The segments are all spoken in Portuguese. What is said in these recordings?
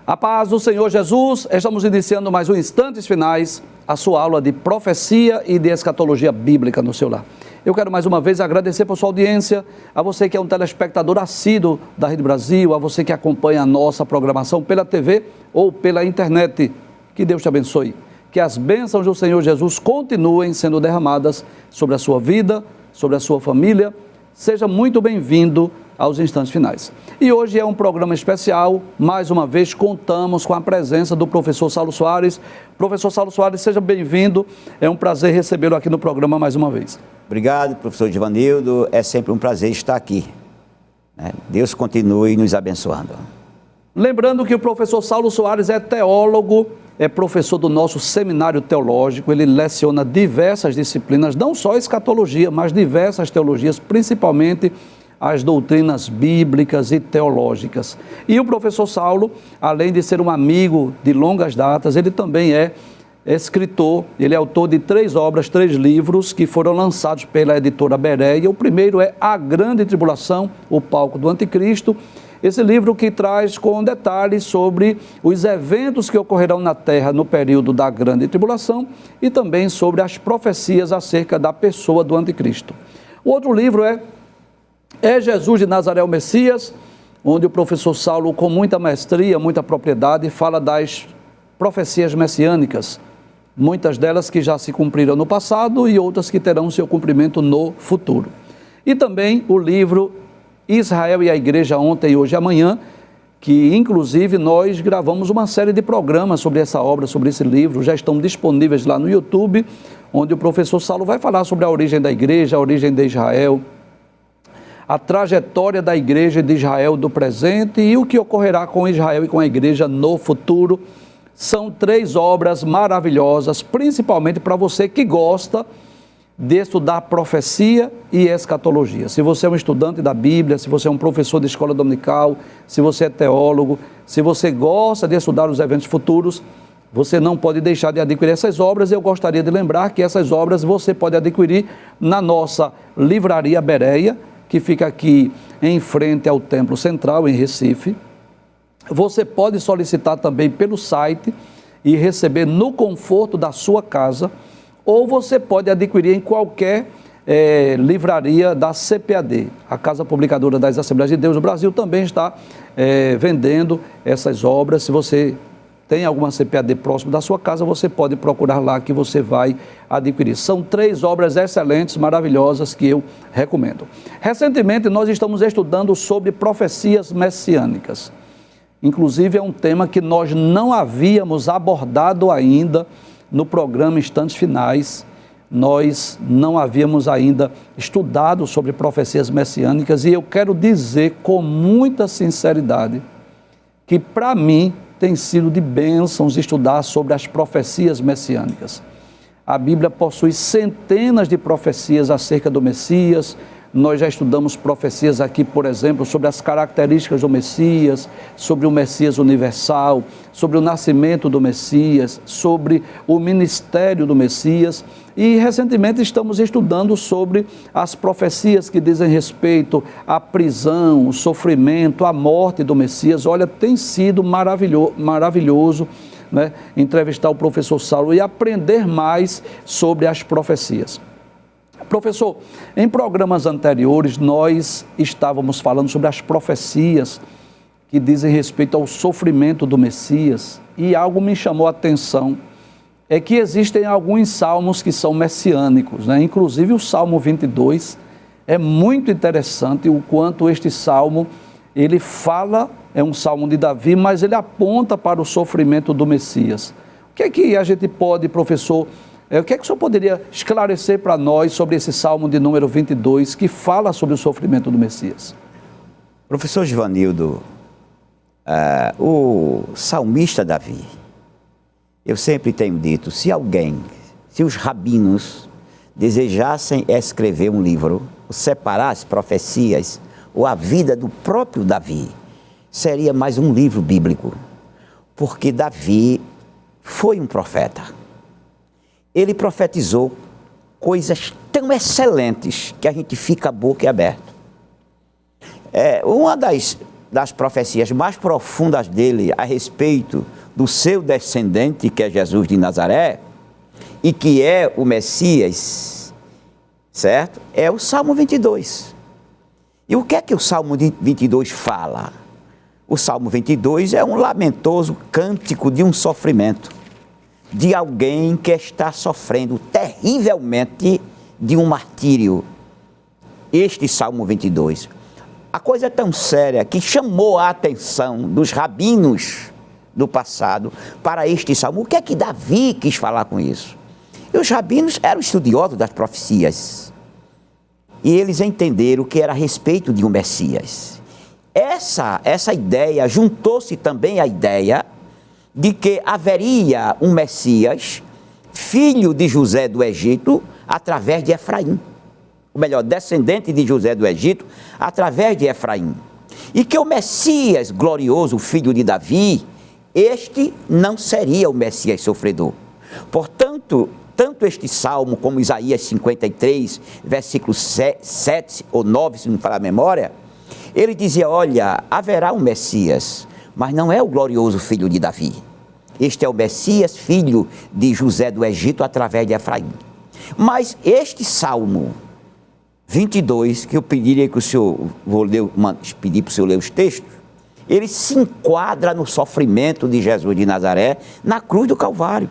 A paz do Senhor Jesus, estamos iniciando mais um Instantes Finais, a sua aula de profecia e de escatologia bíblica no seu lar. Eu quero mais uma vez agradecer por sua audiência, a você que é um telespectador assíduo da Rede Brasil, a você que acompanha a nossa programação pela TV ou pela internet. Que Deus te abençoe. Que as bênçãos do Senhor Jesus continuem sendo derramadas sobre a sua vida, sobre a sua família. Seja muito bem-vindo aos Instantes Finais. E hoje é um programa especial, mais uma vez contamos com a presença do professor Saulo Soares. Professor Saulo Soares, seja bem-vindo, é um prazer recebê-lo aqui no programa mais uma vez. Obrigado, professor Givanildo, é sempre um prazer estar aqui. Deus continue nos abençoando. Lembrando que o professor Saulo Soares é teólogo, é professor do nosso seminário teológico, ele leciona diversas disciplinas, não só escatologia, mas diversas teologias, principalmente as doutrinas bíblicas e teológicas. E o professor Saulo, além de ser um amigo de longas datas, ele também é escritor, ele é autor de 3 obras, 3 livros que foram lançados pela editora Bereia. O primeiro é A Grande Tribulação, o palco do Anticristo. Esse livro que traz com detalhes sobre os eventos que ocorrerão na Terra no período da Grande Tribulação e também sobre as profecias acerca da pessoa do Anticristo. O outro livro é Jesus de Nazaré, o Messias, onde o professor Saulo, com muita maestria, muita propriedade, fala das profecias messiânicas, muitas delas que já se cumpriram no passado e outras que terão seu cumprimento no futuro. E também o livro Israel e a Igreja Ontem, Hoje e Amanhã, que inclusive nós gravamos uma série de programas sobre essa obra, sobre esse livro, já estão disponíveis lá no YouTube, onde o professor Saulo vai falar sobre a origem da igreja, a origem de Israel, a trajetória da igreja de Israel do presente e o que ocorrerá com Israel e com a igreja no futuro. São 3 obras maravilhosas, principalmente para você que gosta de estudar profecia e escatologia. Se você é um estudante da Bíblia, se você é um professor de escola dominical, se você é teólogo, se você gosta de estudar os eventos futuros, você não pode deixar de adquirir essas obras. Eu gostaria de lembrar que essas obras você pode adquirir na nossa livraria Bereia, que fica aqui em frente ao Templo Central, em Recife. Você pode solicitar também pelo site e receber no conforto da sua casa, ou você pode adquirir em qualquer livraria da CPAD. A Casa Publicadora das Assembleias de Deus do Brasil também está vendendo essas obras. Se você tem alguma CPAD próximo da sua casa, você pode procurar lá que você vai adquirir. São 3 obras excelentes, maravilhosas, que eu recomendo. Recentemente, nós estamos estudando sobre profecias messiânicas. Inclusive, é um tema que nós não havíamos abordado ainda no programa Instantes Finais. Nós não havíamos ainda estudado sobre profecias messiânicas e eu quero dizer com muita sinceridade que, para mim, tem sido de bênçãos estudar sobre as profecias messiânicas. A Bíblia possui centenas de profecias acerca do Messias. Nós já estudamos profecias aqui, por exemplo, sobre as características do Messias, sobre o Messias universal, sobre o nascimento do Messias, sobre o ministério do Messias. E recentemente estamos estudando sobre as profecias que dizem respeito à prisão, o sofrimento, à morte do Messias. Olha, tem sido maravilhoso, entrevistar o professor Saulo e aprender mais sobre as profecias. Professor, em programas anteriores nós estávamos falando sobre as profecias que dizem respeito ao sofrimento do Messias e algo me chamou a atenção, é que existem alguns salmos que são messiânicos, Inclusive o Salmo 22 é muito interessante o quanto este salmo, ele fala, é um salmo de Davi, mas ele aponta para o sofrimento do Messias. O que é que a gente pode, professor, o que é que o senhor poderia esclarecer para nós sobre esse Salmo de número 22, que fala sobre o sofrimento do Messias? Professor Givanildo, o salmista Davi, eu sempre tenho dito, se os rabinos desejassem escrever um livro, separar as profecias ou a vida do próprio Davi, seria mais um livro bíblico, porque Davi foi um profeta. Ele profetizou coisas tão excelentes que a gente fica a boca aberta. Uma das das profecias mais profundas dele a respeito do seu descendente, que é Jesus de Nazaré, e que é o Messias, certo? É o Salmo 22. E o que é que o Salmo 22 fala? O Salmo 22 é um lamentoso cântico de um sofrimento, de alguém que está sofrendo terrivelmente de um martírio. Este Salmo 22. A coisa é tão séria que chamou a atenção dos rabinos do passado para este salmo. O que é que Davi quis falar com isso? E os rabinos eram estudiosos das profecias. E eles entenderam que era a respeito de um Messias. Essa ideia, juntou-se também a ideia de que haveria um Messias, filho de José do Egito, através de Efraim. Ou melhor, descendente de José do Egito, através de Efraim. E que o Messias glorioso, filho de Davi, este não seria o Messias sofredor. Portanto, tanto este salmo como Isaías 53, versículo 7 ou 9, se não me falar a memória, ele dizia, olha, haverá um Messias, mas não é o glorioso filho de Davi. Este é o Messias, filho de José do Egito, através de Efraim. Mas este salmo 22, que eu pediria que o senhor, pedir para o senhor ler os textos, ele se enquadra no sofrimento de Jesus de Nazaré na cruz do Calvário.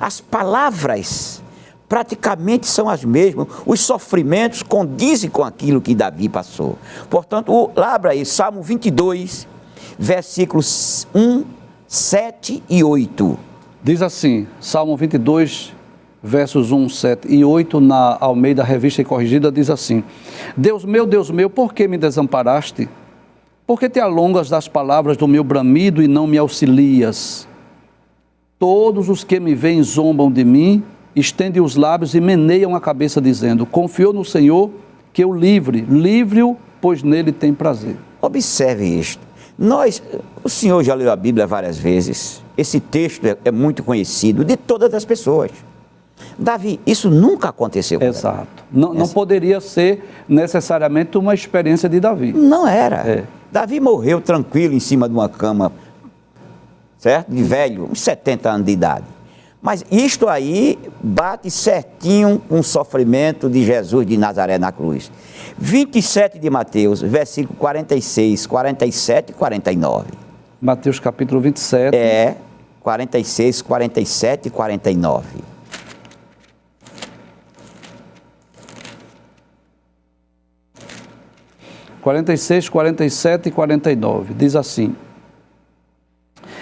As palavras praticamente são as mesmas, os sofrimentos condizem com aquilo que Davi passou. Portanto, abra aí, Salmo 22, versículos 1, 7 e 8. Diz assim, Salmo 22, versos 1, 7 e 8, na Almeida Revista e Corrigida, diz assim: Deus meu, por que me desamparaste? Por que te alongas das palavras do meu bramido e não me auxilias? Todos os que me veem zombam de mim, estendem os lábios e meneiam a cabeça, dizendo: confiou no Senhor, que eu livre-o, pois nele tem prazer. Observe isto. O senhor já leu a Bíblia várias vezes. Esse texto é muito conhecido de todas as pessoas. Davi, isso nunca aconteceu com Exato. Não poderia ser necessariamente uma experiência de Davi. Não era. Davi morreu tranquilo em cima de uma cama, certo? De velho, uns 70 anos de idade. Mas isto aí bate certinho com o sofrimento de Jesus de Nazaré na cruz. 27 de Mateus, versículo 46, 47 e 49. Mateus capítulo 27. 46, 47 e 49. – 46, 47 e 49, diz assim: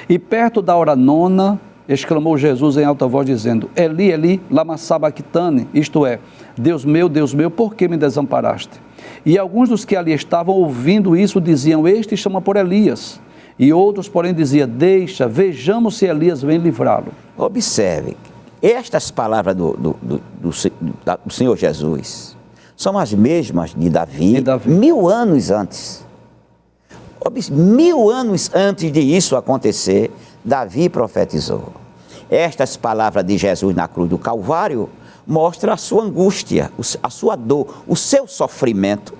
E perto da hora nona, exclamou Jesus em alta voz, dizendo: Eli, Eli, lama sabachthani, isto é, Deus meu, por que me desamparaste? E alguns dos que ali estavam ouvindo isso diziam: Este chama por Elias. E outros, porém, diziam: Deixa, vejamos se Elias vem livrá-lo. Observe, estas palavras do Senhor Jesus são as mesmas de Davi, 1000 anos antes. 1000 anos antes de isso acontecer, Davi profetizou. Estas palavras de Jesus na cruz do Calvário mostram a sua angústia, a sua dor, o seu sofrimento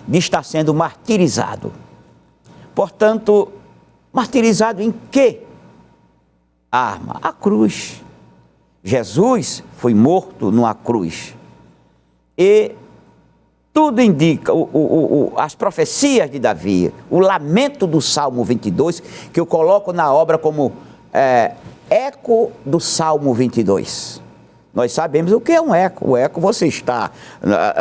de estar sendo martirizado. Portanto, martirizado em que arma? A cruz. Jesus foi morto numa cruz. E tudo indica, as profecias de Davi, o lamento do Salmo 22, que eu coloco na obra como eco do Salmo 22. Nós sabemos o que é um eco. O eco, você está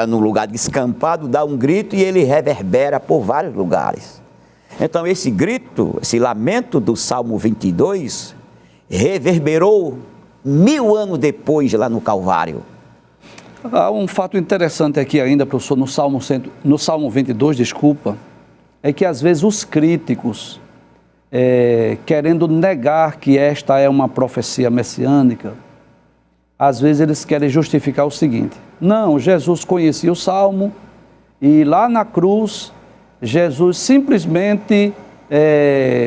num lugar descampado, dá um grito e ele reverbera por vários lugares. Então esse grito, esse lamento do Salmo 22, reverberou 1000 anos depois lá no Calvário. Há um fato interessante aqui ainda, professor, no Salmo 22, é que às vezes os críticos, querendo negar que esta é uma profecia messiânica, às vezes eles querem justificar o seguinte: não, Jesus conhecia o Salmo e lá na cruz, Jesus simplesmente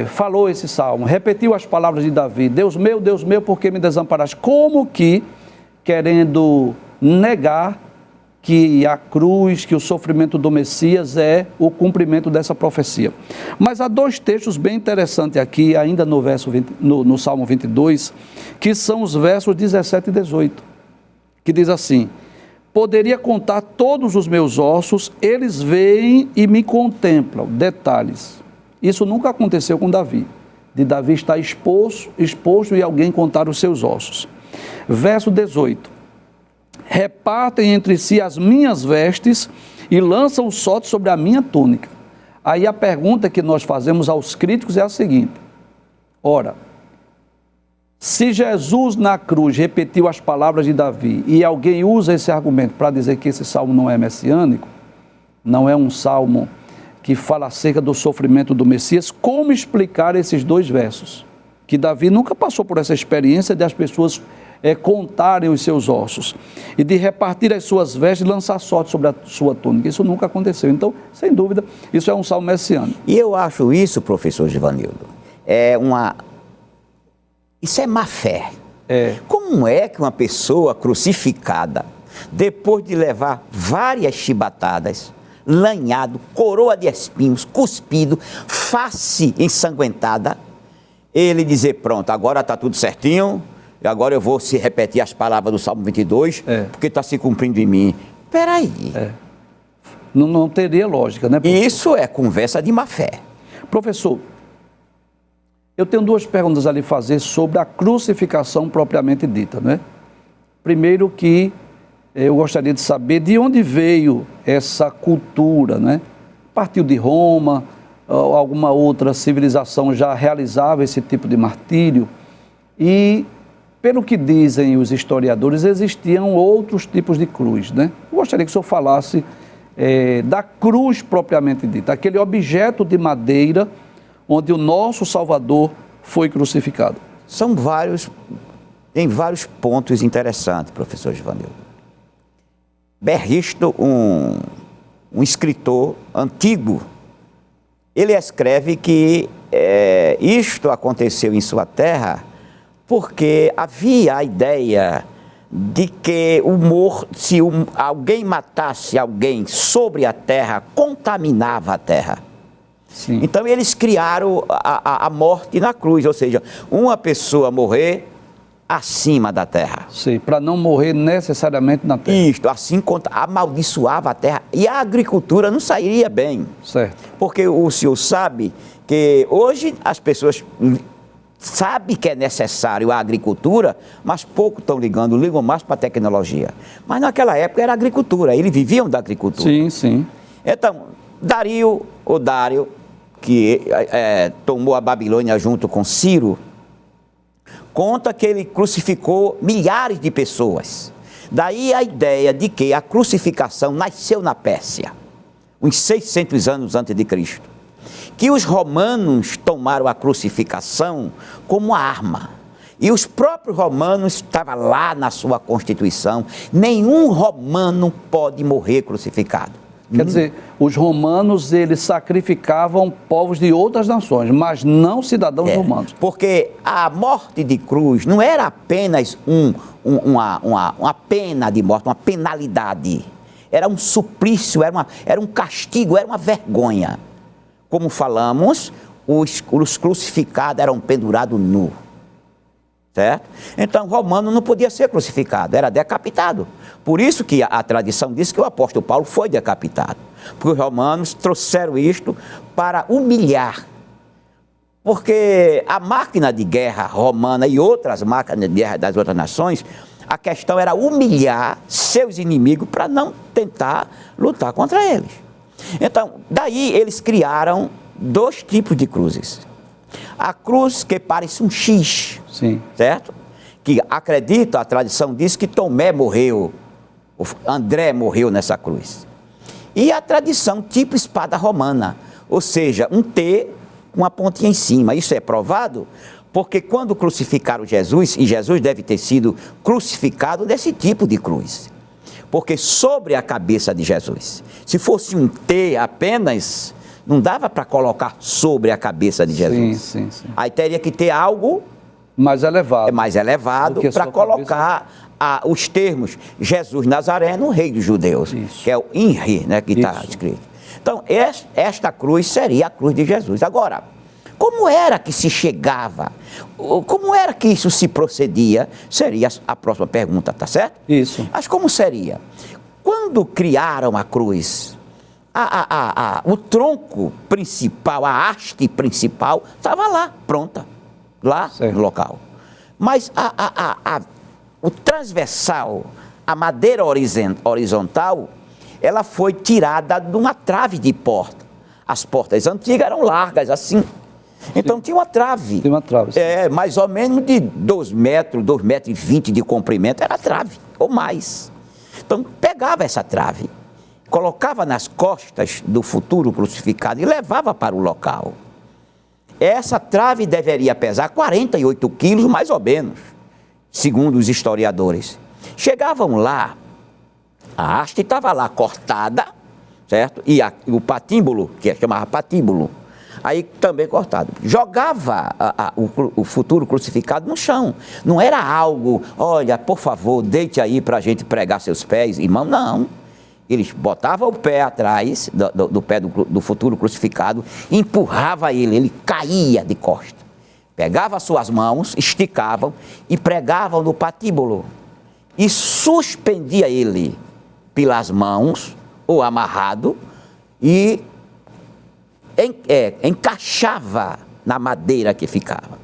falou esse Salmo, repetiu as palavras de Davi: Deus meu, por que me desamparaste? Como que, querendo negar que a cruz, que o sofrimento do Messias é o cumprimento dessa profecia. Mas há dois textos bem interessantes aqui, ainda no Salmo 22, que são os versos 17 e 18, que diz assim: poderia contar todos os meus ossos, eles veem e me contemplam. Detalhes, isso nunca aconteceu com Davi, de Davi estar exposto e alguém contar os seus ossos. Verso 18: repartem entre si as minhas vestes e lançam o sorte sobre a minha túnica. Aí a pergunta que nós fazemos aos críticos é a seguinte: ora, se Jesus na cruz repetiu as palavras de Davi e alguém usa esse argumento para dizer que esse salmo não é messiânico, não é um salmo que fala acerca do sofrimento do Messias, como explicar esses dois versos? Que Davi nunca passou por essa experiência de as pessoas contarem os seus ossos e de repartir as suas vestes e lançar sorte sobre a sua túnica. Isso nunca aconteceu. Então, sem dúvida, isso é um salmo messiânico. E eu acho isso, professor Givanildo, isso é má fé. Como é que uma pessoa crucificada, depois de levar várias chibatadas, lanhado, coroa de espinhos, cuspido, face ensanguentada, ele dizer: pronto, agora está tudo certinho, agora eu vou se repetir as palavras do Salmo 22, porque está se cumprindo em mim. Peraí. Não teria lógica, né, professor? Isso é conversa de má fé. Professor, eu tenho duas perguntas a lhe fazer sobre a crucificação propriamente dita, né? Primeiro que eu gostaria de saber de onde veio essa cultura, né? Partiu de Roma, ou alguma outra civilização já realizava esse tipo de martírio? E, pelo que dizem os historiadores, existiam outros tipos de cruz, né? Eu gostaria que o senhor falasse da cruz propriamente dita, aquele objeto de madeira onde o nosso Salvador foi crucificado. Tem vários pontos interessantes, professor Givanildo. Berristo, um escritor antigo, ele escreve que isto aconteceu em sua terra porque havia a ideia de que se alguém matasse alguém sobre a terra, contaminava a terra. Sim. Então eles criaram a morte na cruz, ou seja, uma pessoa morrer acima da terra. Sim, para não morrer necessariamente na terra. Isto, assim amaldiçoava a terra e a agricultura não sairia bem. Certo. Porque o senhor sabe que hoje as pessoas sabem que é necessário a agricultura, mas pouco estão ligam mais para a tecnologia. Mas naquela época era agricultura, eles viviam da agricultura. Sim, sim. Então, Dário, que tomou a Babilônia junto com Ciro, conta que ele crucificou milhares de pessoas. Daí a ideia de que a crucificação nasceu na Pérsia, uns 600 anos antes de Cristo. Que os romanos tomaram a crucificação como uma arma. E os próprios romanos estavam lá na sua Constituição. Nenhum romano pode morrer crucificado. Quer dizer, os romanos, eles sacrificavam povos de outras nações, mas não cidadãos romanos. Porque a morte de cruz não era apenas uma pena de morte, uma penalidade. Era um suplício, era um castigo, era uma vergonha. Como falamos, os crucificados eram pendurados nu. Certo? Então, o romano não podia ser crucificado, era decapitado. Por isso que a tradição diz que o apóstolo Paulo foi decapitado. Porque os romanos trouxeram isto para humilhar. Porque a máquina de guerra romana e outras máquinas de guerra das outras nações, a questão era humilhar seus inimigos para não tentar lutar contra eles. Então, daí eles criaram dois tipos de cruzes. A cruz que parece um X, sim, certo? Que acredita, a tradição diz que Tomé morreu, André morreu nessa cruz. E a tradição tipo espada romana, ou seja, um T com uma pontinha em cima. Isso é provado porque quando crucificaram Jesus, e Jesus deve ter sido crucificado desse tipo de cruz. Porque sobre a cabeça de Jesus, se fosse um T apenas, não dava para colocar sobre a cabeça de Jesus. Sim. Aí teria que ter algo mais elevado para colocar os termos Jesus Nazareno, rei dos judeus, Isso. que é o INRI, né, que está Isso. escrito. Então, esta cruz seria a cruz de Jesus. Agora, como era que se chegava? Como era que isso se procedia? Seria a próxima pergunta, tá certo? Isso. Mas como seria? Quando criaram a cruz, o tronco principal, a haste principal, estava lá, pronta, lá Certo. no local. Mas o transversal, a madeira horizontal, ela foi tirada de uma trave de porta. As portas antigas eram largas, assim. Então tinha uma trave. Tinha uma trave, sim. Mais ou menos de 2 metros, 2,20 metros de comprimento, era a trave, ou mais. Então pegava essa trave, colocava nas costas do futuro crucificado e levava para o local. Essa trave deveria pesar 48 quilos, mais ou menos, segundo os historiadores. Chegavam lá, a haste estava lá cortada, certo? E o patíbulo, que chamava patíbulo, aí também cortado. Jogava o futuro crucificado no chão. Não era algo, olha, por favor, deite aí para a gente pregar seus pés, irmão, não. Eles botavam o pé atrás do pé do futuro crucificado, empurrava ele caía de costa. Pegava suas mãos, esticavam e pregavam no patíbulo. E suspendia ele pelas mãos, ou amarrado, e encaixava na madeira que ficava,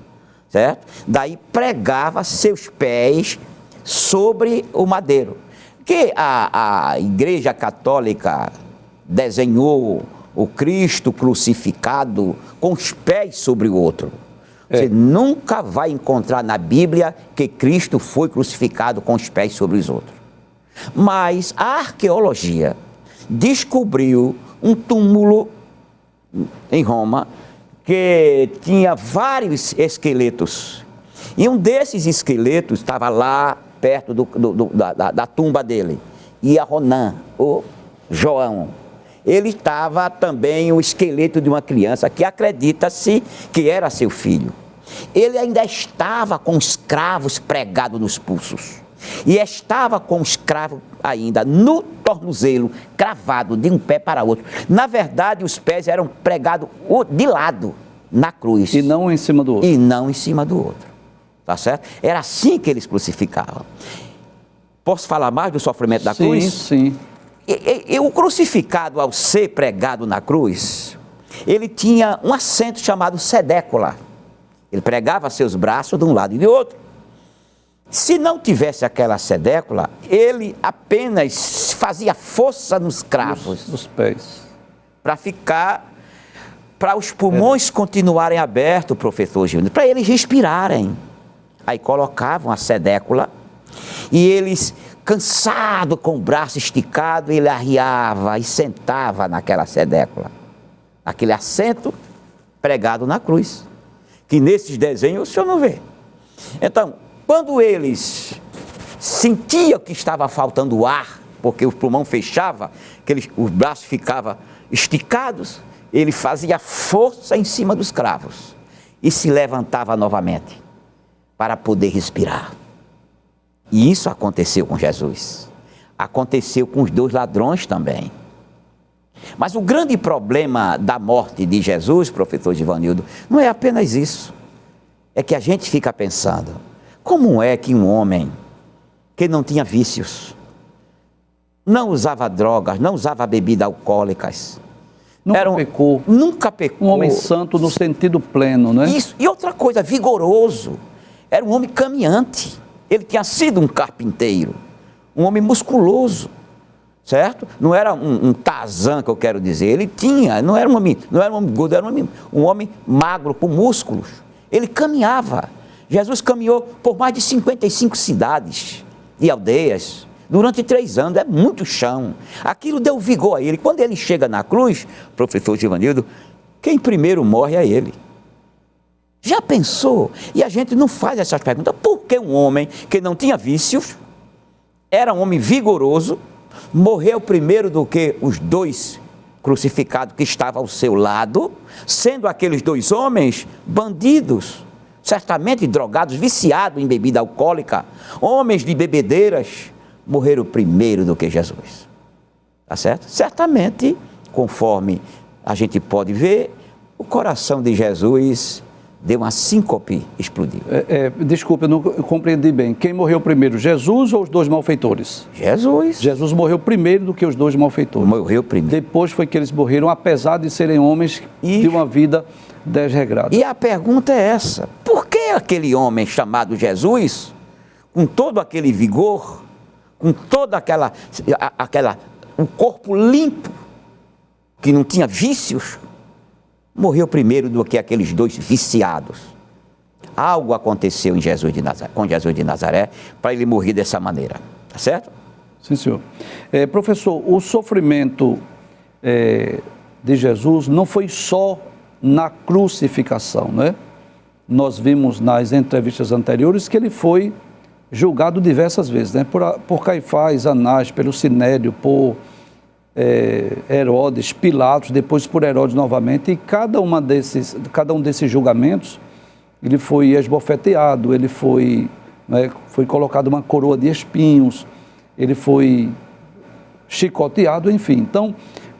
certo? Daí pregava seus pés sobre o madeiro. Que a Igreja Católica desenhou o Cristo crucificado com os pés sobre o outro. Você nunca vai encontrar na Bíblia que Cristo foi crucificado com os pés sobre os outros. Mas a arqueologia descobriu um túmulo em Roma que tinha vários esqueletos. E um desses esqueletos estava lá perto da tumba dele. E a Ronan, o João, ele estava também o esqueleto de uma criança que acredita-se que era seu filho. Ele ainda estava com os cravos pregados nos pulsos. E estava com os cravos ainda no tornozelo, cravado de um pé para outro. Na verdade, os pés eram pregados de lado na cruz. E não em cima do outro. E não em cima do outro. Tá certo? Era assim que eles crucificavam. Posso falar mais do sofrimento da cruz? Sim, sim. E o crucificado, ao ser pregado na cruz, ele tinha um assento chamado sedécula. Ele pregava seus braços de um lado e de outro. Se não tivesse aquela sedécula, ele apenas fazia força nos cravos. Dos pés. Para os pulmões continuarem abertos, professor Gildo, para eles respirarem. Aí colocavam a sedécula e eles, cansado com o braço esticado, ele arriava e sentava naquela sedécula. Aquele assento pregado na cruz, que nesses desenhos o senhor não vê. Então, quando eles sentiam que estava faltando ar, porque o pulmão fechava, os braços ficavam esticados, ele fazia força em cima dos cravos e se levantava novamente para poder respirar. E isso aconteceu com Jesus. Aconteceu com os 2 ladrões também. Mas o grande problema da morte de Jesus, professor Givanildo, não é apenas isso. É que a gente fica pensando, como é que um homem que não tinha vícios, não usava drogas, não usava bebidas alcoólicas, nunca pecou. Um homem santo no sentido pleno, né? Isso. E outra coisa, vigoroso. Era um homem caminhante. Ele tinha sido um carpinteiro, um homem musculoso, certo? Não era um Tarzan, que eu quero dizer. Ele não era um homem gordo, era um homem magro, com músculos. Ele caminhava. Jesus caminhou por mais de 55 cidades e aldeias durante 3 anos. É muito chão. Aquilo deu vigor a ele. Quando ele chega na cruz, professor Givanildo, quem primeiro morre é ele. Já pensou? E a gente não faz essas perguntas. Por que um homem que não tinha vícios, era um homem vigoroso, morreu primeiro do que os 2 crucificados que estavam ao seu lado, sendo aqueles 2 homens bandidos, certamente drogados, viciados em bebida alcoólica, homens de bebedeiras, morreram primeiro do que Jesus. Tá certo? Certamente, conforme a gente pode ver, o coração de Jesus deu uma síncope, explodiu. Desculpe, eu não compreendi bem. Quem morreu primeiro, Jesus ou os dois malfeitores? Jesus. Jesus morreu primeiro do que os dois malfeitores. Morreu primeiro. Depois foi que eles morreram, apesar de serem homens de uma vida desregrada. E a pergunta é essa: por que aquele homem chamado Jesus, com todo aquele vigor, com toda um corpo limpo, que não tinha vícios, morreu primeiro do que aqueles dois viciados? Algo aconteceu com Jesus de Nazaré para ele morrer dessa maneira, tá certo? Sim, senhor. Professor, o sofrimento de Jesus não foi só na crucificação, né? Nós vimos nas entrevistas anteriores que ele foi julgado diversas vezes, né? Por Caifás, Anás, pelo Sinédrio, por Herodes, Pilatos, depois por Herodes novamente, e cada um desses julgamentos, ele foi esbofeteado, ele foi colocado uma coroa de espinhos, ele foi chicoteado, enfim. Então,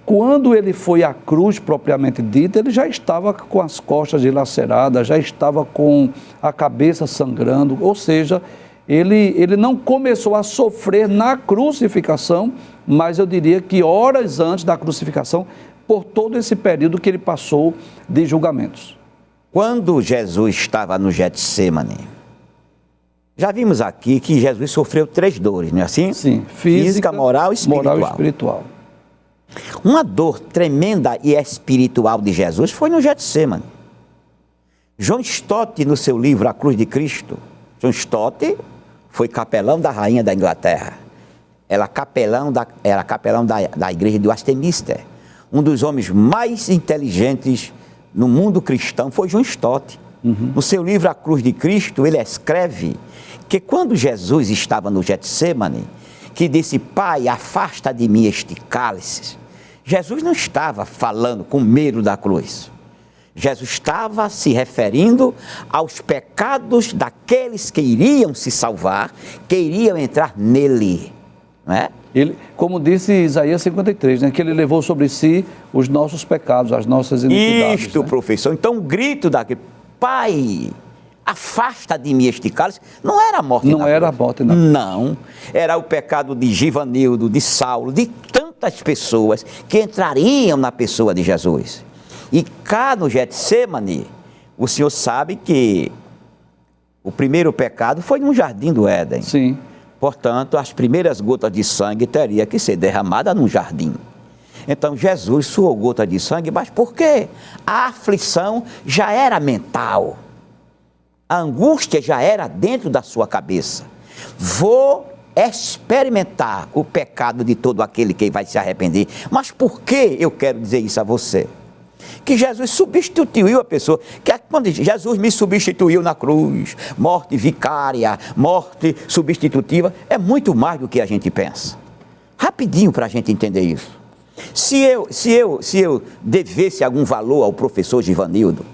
quando ele foi à cruz propriamente dita, ele já estava com as costas dilaceradas, já estava com a cabeça sangrando, ou seja, ele não começou a sofrer na crucificação, mas eu diria que horas antes da crucificação, por todo esse período que ele passou de julgamentos. Quando Jesus estava no Getsêmani, já vimos aqui que Jesus sofreu 3 dores, não é assim? Sim. Física, moral e espiritual. Moral e espiritual. Uma dor tremenda e espiritual de Jesus foi no Getsêmani. João Stott, no seu livro A Cruz de Cristo, João Stott foi capelão da rainha da Inglaterra. Era capelão da igreja de Westminster. Um dos homens mais inteligentes no mundo cristão foi João Stott. No seu livro A Cruz de Cristo, ele escreve que quando Jesus estava no Getsêmani, que disse: Pai, afasta de mim este cálice, Jesus não estava falando com medo da cruz. Jesus estava se referindo aos pecados daqueles que iriam se salvar, que iriam entrar nele, não é? Ele, como disse Isaías 53, né, que ele levou sobre si os nossos pecados, as nossas iniquidades. Isto, né? Professor, então o grito daquele: Pai, afasta de mim este cálice, não era a morte na cruz. Não era a morte na cruz. Não, era o pecado de Givanildo, de Saulo, de tantas pessoas que entrariam na pessoa de Jesus. E cá no Getsêmani, o senhor sabe que o primeiro pecado foi no Jardim do Éden. Sim. Portanto, as primeiras gotas de sangue teriam que ser derramadas num jardim. Então, Jesus suou gota de sangue, mas por quê? A aflição já era mental. A angústia já era dentro da sua cabeça. Vou experimentar o pecado de todo aquele que vai se arrepender. Mas por que eu quero dizer isso a você? Que Jesus substituiu a pessoa, que quando Jesus me substituiu na cruz, morte vicária, morte substitutiva, é muito mais do que a gente pensa. Rapidinho para a gente entender isso. Se eu devesse algum valor ao professor Givanildo,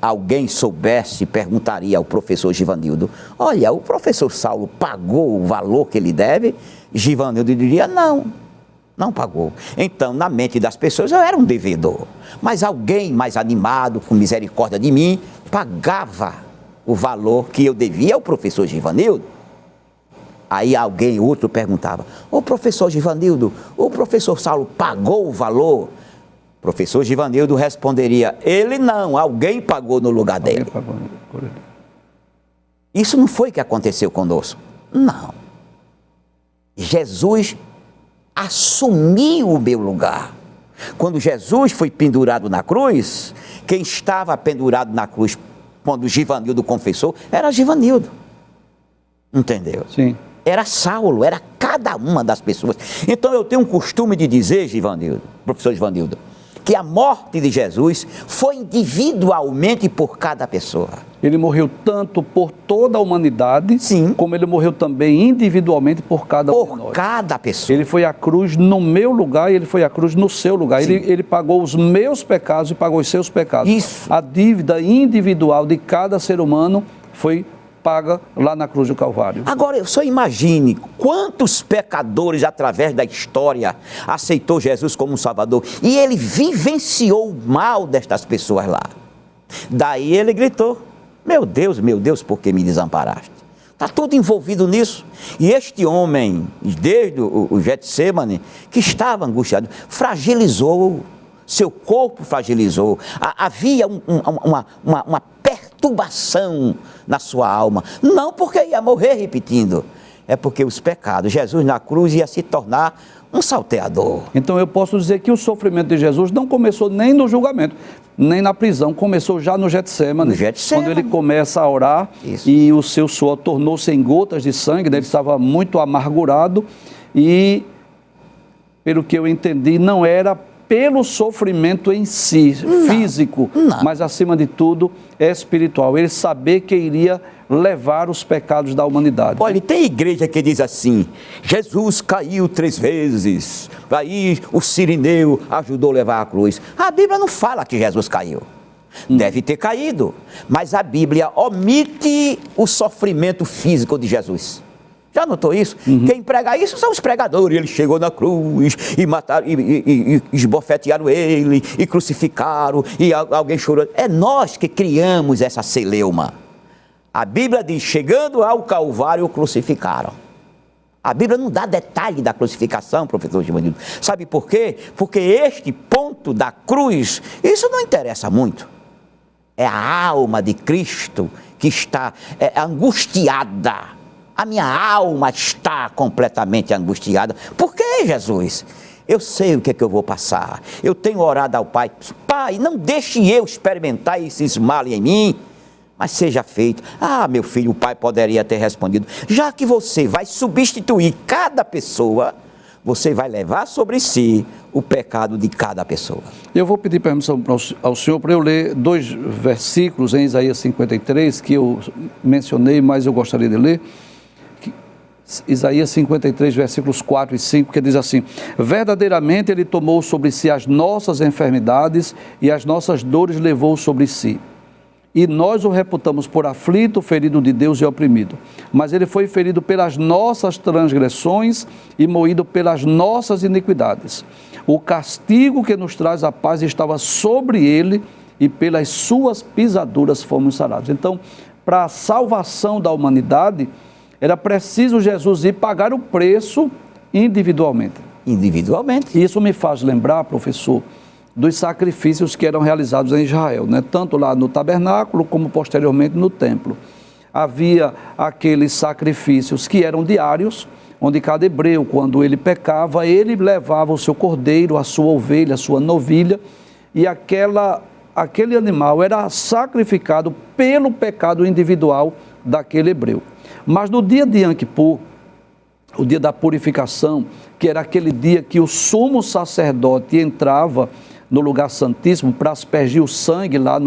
alguém soubesse, perguntaria ao professor Givanildo: olha, o professor Saulo pagou o valor que ele deve? Givanildo diria: não pagou. Então, na mente das pessoas, eu era um devedor. Mas alguém mais animado, com misericórdia de mim, pagava o valor que eu devia ao professor Givanildo. Aí outro perguntava: ô professor Givanildo, o professor Saulo pagou o valor? O professor Givanildo responderia: ele não, alguém pagou no lugar dele. Pagou por ele. Isso não foi o que aconteceu conosco. Não. Jesus assumiu o meu lugar. Quando Jesus foi pendurado na cruz, quem estava pendurado na cruz quando Givanildo confessou era Givanildo. Entendeu? Sim. Era Saulo, era cada uma das pessoas. Então eu tenho um costume de dizer, professor Givanildo, que a morte de Jesus foi individualmente por cada pessoa. Ele morreu tanto por toda a humanidade, Sim. como ele morreu também individualmente por cada um de Por nós. cada pessoa. Ele foi à cruz no meu lugar e ele foi à cruz no seu lugar. Ele pagou os meus pecados e pagou os seus pecados. Isso. A dívida individual de cada ser humano foi paga lá na cruz do Calvário. Agora, eu só imagine quantos pecadores, através da história, aceitou Jesus como um Salvador. E ele vivenciou o mal destas pessoas lá. Daí ele gritou: meu Deus, por que me desamparaste? Está tudo envolvido nisso. E este homem, desde o Getsemane, que estava angustiado, fragilizou, seu corpo fragilizou. Havia uma perturbação na sua alma. Não porque ia morrer repetindo, é porque os pecados, Jesus na cruz ia se tornar um salteador. Então eu posso dizer que o sofrimento de Jesus não começou nem no julgamento, nem na prisão, começou já no Getsemane. No Getsemane. Quando ele começa a orar. Isso. E o seu suor tornou-se em gotas de sangue, né? Ele estava muito amargurado e, pelo que eu entendi, não era pelo sofrimento em si, físico, mas acima de tudo espiritual. Ele sabia que iria levar os pecados da humanidade. Olha, tem igreja que diz assim: Jesus caiu 3 vezes, aí o Cirineu ajudou a levar a cruz. A Bíblia não fala que Jesus caiu. Deve ter caído, mas a Bíblia omite o sofrimento físico de Jesus. Já notou isso? Quem prega isso são os pregadores. Ele chegou na cruz e mataram, e esbofetearam ele, e crucificaram, e alguém chorou. É nós que criamos essa celeuma. A Bíblia diz: chegando ao Calvário, o crucificaram. A Bíblia não dá detalhe da crucificação, professor Givanildo. Sabe por quê? Porque este ponto da cruz, isso não interessa muito. É a alma de Cristo que está angustiada. A minha alma está completamente angustiada. Por que, Jesus? Eu sei o que é que eu vou passar. Eu tenho orado ao Pai: Pai, não deixe eu experimentar esses males em mim, mas seja feito. Ah, meu filho, o Pai poderia ter respondido: já que você vai substituir cada pessoa, você vai levar sobre si o pecado de cada pessoa. Eu vou pedir permissão ao senhor para eu ler 2 versículos em Isaías 53, que eu mencionei, mas eu gostaria de ler. Isaías 53, versículos 4 e 5, que diz assim: verdadeiramente ele tomou sobre si as nossas enfermidades e as nossas dores levou sobre si. E nós o reputamos por aflito, ferido de Deus e oprimido. Mas ele foi ferido pelas nossas transgressões e moído pelas nossas iniquidades. O castigo que nos traz a paz estava sobre ele, e pelas suas pisaduras fomos sarados. Então, para a salvação da humanidade, era preciso Jesus ir pagar o preço individualmente. Individualmente. Isso me faz lembrar, professor, dos sacrifícios que eram realizados em Israel, né? Tanto lá no tabernáculo como posteriormente no templo. Havia aqueles sacrifícios que eram diários, onde cada hebreu, quando ele pecava, ele levava o seu cordeiro, a sua ovelha, a sua novilha, e aquele animal era sacrificado pelo pecado individual daquele hebreu. Mas no dia de Yom Kippur, o dia da purificação, que era aquele dia que o sumo sacerdote entrava no lugar santíssimo para aspergir o sangue lá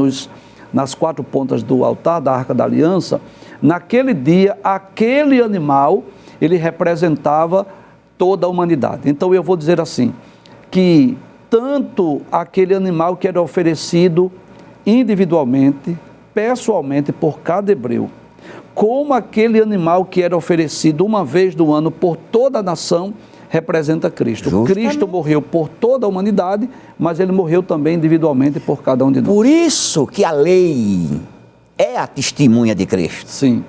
nas 4 pontas do altar da Arca da Aliança, naquele dia, aquele animal, ele representava toda a humanidade. Então eu vou dizer assim, que tanto aquele animal que era oferecido individualmente, pessoalmente por cada hebreu, como aquele animal que era oferecido uma vez no ano por toda a nação, representa Cristo. Justamente. Cristo morreu por toda a humanidade, mas ele morreu também individualmente por cada um de nós. Por isso que a lei é a testemunha de Cristo. Sim.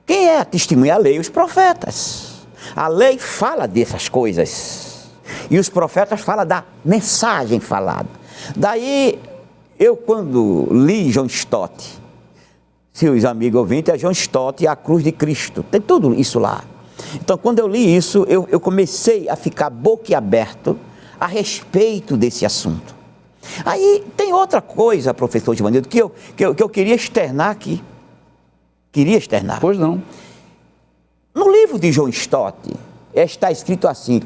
Quem é a testemunha? A lei e os profetas. A lei fala dessas coisas. E os profetas falam da mensagem falada. Daí, eu quando li John Stott, se os amigos ouvintes, é John Stott e a cruz de Cristo. Tem tudo isso lá. Então, quando eu li isso, eu comecei a ficar boquiaberto a respeito desse assunto. Aí, tem outra coisa, professor Givanildo, que eu queria externar aqui. Queria externar. Pois não. No livro de John Stott, está escrito assim,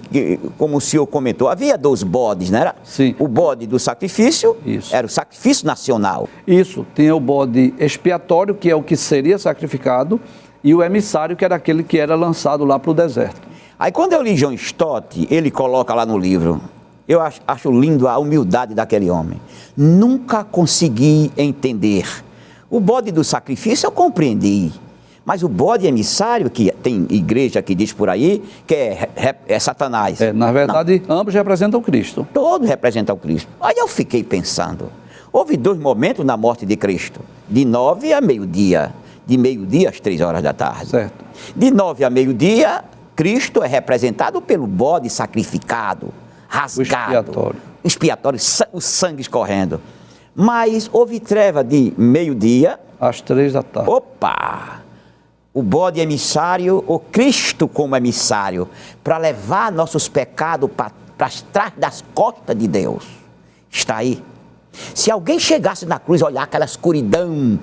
como o senhor comentou, havia 2 bodes, não era? Sim. O bode do sacrifício, Isso. era o sacrifício nacional. Isso, tinha o bode expiatório, que é o que seria sacrificado, e o emissário, que era aquele que era lançado lá para o deserto. Aí quando eu li John Stott, ele coloca lá no livro, eu acho lindo a humildade daquele homem. Nunca consegui entender. O bode do sacrifício eu compreendi. Mas o bode emissário, que tem igreja que diz por aí, que é Satanás. Na verdade, ambos representam Cristo. Todos representam Cristo. Aí eu fiquei pensando, houve 2 momentos na morte de Cristo, de 9 a meio-dia, de meio-dia às 3 horas da tarde. Certo. De 9 a meio-dia, Cristo é representado pelo bode sacrificado, rasgado, expiatório, o sangue escorrendo. Mas houve treva de meio-dia às 3 da tarde. Opa! O bode emissário, o Cristo como emissário, para levar nossos pecados para trás das costas de Deus. Está aí. Se alguém chegasse na cruz e olhar aquela escuridão,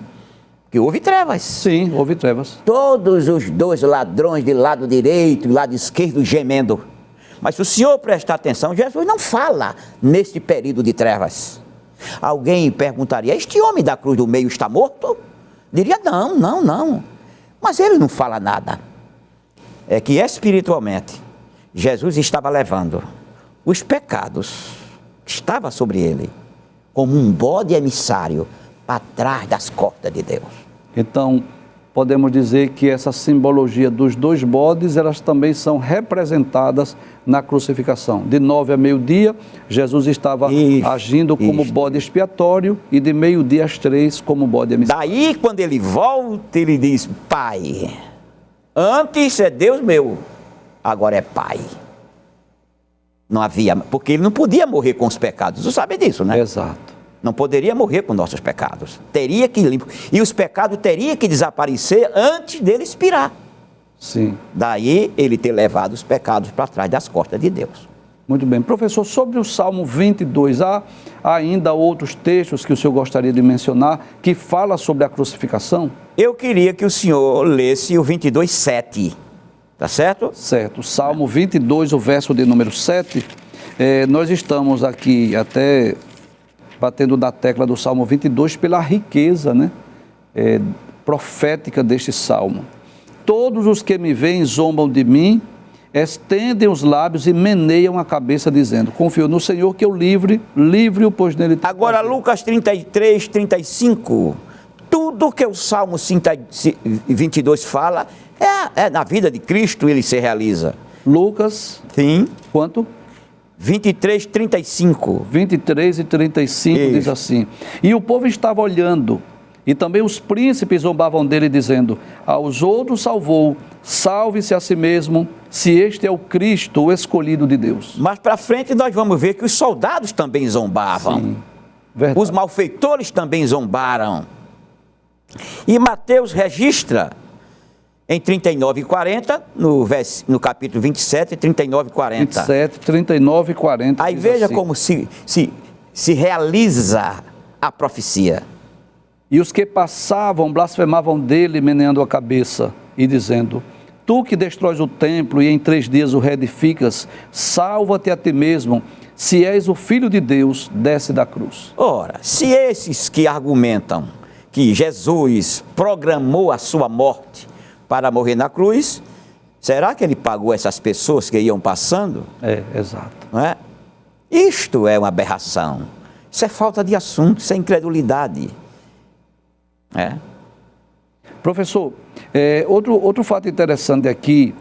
que houve trevas. Sim, houve trevas. Todos os 2 ladrões de lado direito e lado esquerdo gemendo. Mas se o senhor prestar atenção, Jesus não fala nesse período de trevas. Alguém perguntaria, este homem da cruz do meio está morto? Diria, não. Mas ele não fala nada. É que espiritualmente, Jesus estava levando os pecados que estavam sobre ele, como um bode emissário, para trás das costas de Deus. Então, podemos dizer que essa simbologia dos 2 bodes, elas também são representadas na crucificação. De 9 a meio-dia, Jesus estava agindo como bode expiatório, e de meio-dia às 3 como bode emissário. Daí, quando ele volta, ele diz, Pai, antes é Deus meu, agora é Pai. Não havia, porque ele não podia morrer com os pecados, você sabe disso, né? Exato. Não poderia morrer com nossos pecados. Teria que limpar. E os pecados teriam que desaparecer antes dele expirar. Sim. Daí ele ter levado os pecados para trás das costas de Deus. Muito bem. Professor, sobre o Salmo 22, há ainda outros textos que o senhor gostaria de mencionar que fala sobre a crucificação? Eu queria que o senhor lesse o 22:7. Tá certo? Certo. O Salmo 22, o verso de número 7. Nós estamos aqui até batendo na tecla do Salmo 22 pela riqueza, né, profética deste Salmo. Todos os que me veem zombam de mim, estendem os lábios e meneiam a cabeça, dizendo, confio no Senhor que eu livre-o, pois nele tem Agora, prazer. Lucas 33:35, tudo que o Salmo 22 fala, é na vida de Cristo ele se realiza. Lucas, Sim. quanto? 23:35. 23 e 35 Isso. diz assim, e o povo estava olhando, e também os príncipes zombavam dele, dizendo, aos outros salvou, salve-se a si mesmo, se este é o Cristo, o escolhido de Deus. Mais para frente nós vamos ver que os soldados também zombavam. Sim, verdade. Os malfeitores também zombaram. E Mateus registra em 39 e 40, no capítulo 27, 39 e 40. 27, 39 e 40. Aí diz veja assim, como se realiza a profecia. e os que passavam blasfemavam dele, meneando a cabeça e dizendo, tu que destróis o templo e em 3 dias o reedificas, salva-te a ti mesmo, se és o Filho de Deus, desce da cruz. Ora, se esses que argumentam que Jesus programou a sua morte para morrer na cruz, será que ele pagou essas pessoas que iam passando? Exato. Não é? Isto é uma aberração. Isso é falta de assunto, isso é incredulidade. Professor, outro fato interessante aqui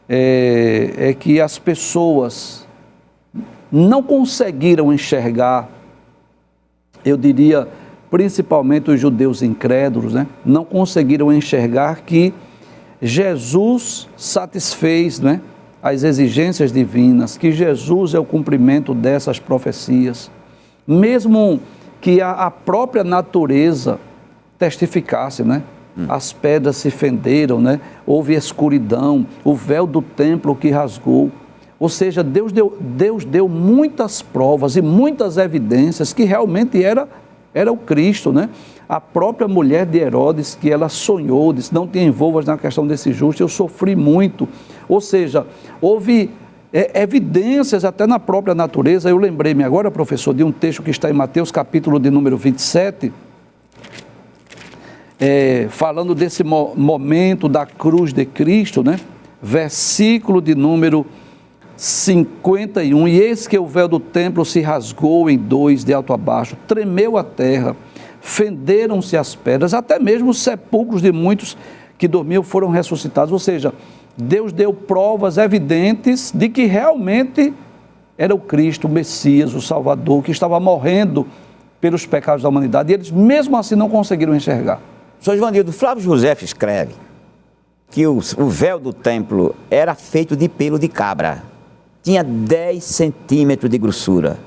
é que as pessoas não conseguiram enxergar, eu diria, principalmente os judeus incrédulos, né? Não conseguiram enxergar que Jesus satisfez, né, as exigências divinas, que Jesus é o cumprimento dessas profecias, mesmo que a própria natureza testificasse, né? As pedras se fenderam, né? Houve escuridão, o véu do templo que rasgou. Ou seja, Deus deu muitas provas e muitas evidências que realmente era era o Cristo, né? A própria mulher de Herodes, que ela sonhou, disse, não te envolvas na questão desse justo, eu sofri muito. Ou seja, houve evidências até na própria natureza. Eu lembrei-me agora, professor, de um texto que está em Mateus, capítulo de número 27, falando desse momento da cruz de Cristo, né? Versículo de número 51, e eis que o véu do templo se rasgou em dois, de alto a baixo, tremeu a terra, fenderam-se as pedras, até mesmo os sepulcros de muitos que dormiam foram ressuscitados. Ou seja, Deus deu provas evidentes de que realmente era o Cristo, o Messias, o Salvador, que estava morrendo pelos pecados da humanidade, e eles mesmo assim não conseguiram enxergar. Sr. Ivanildo, Flávio José escreve que o véu do templo era feito de pelo de cabra, tinha 10 centímetros de grossura,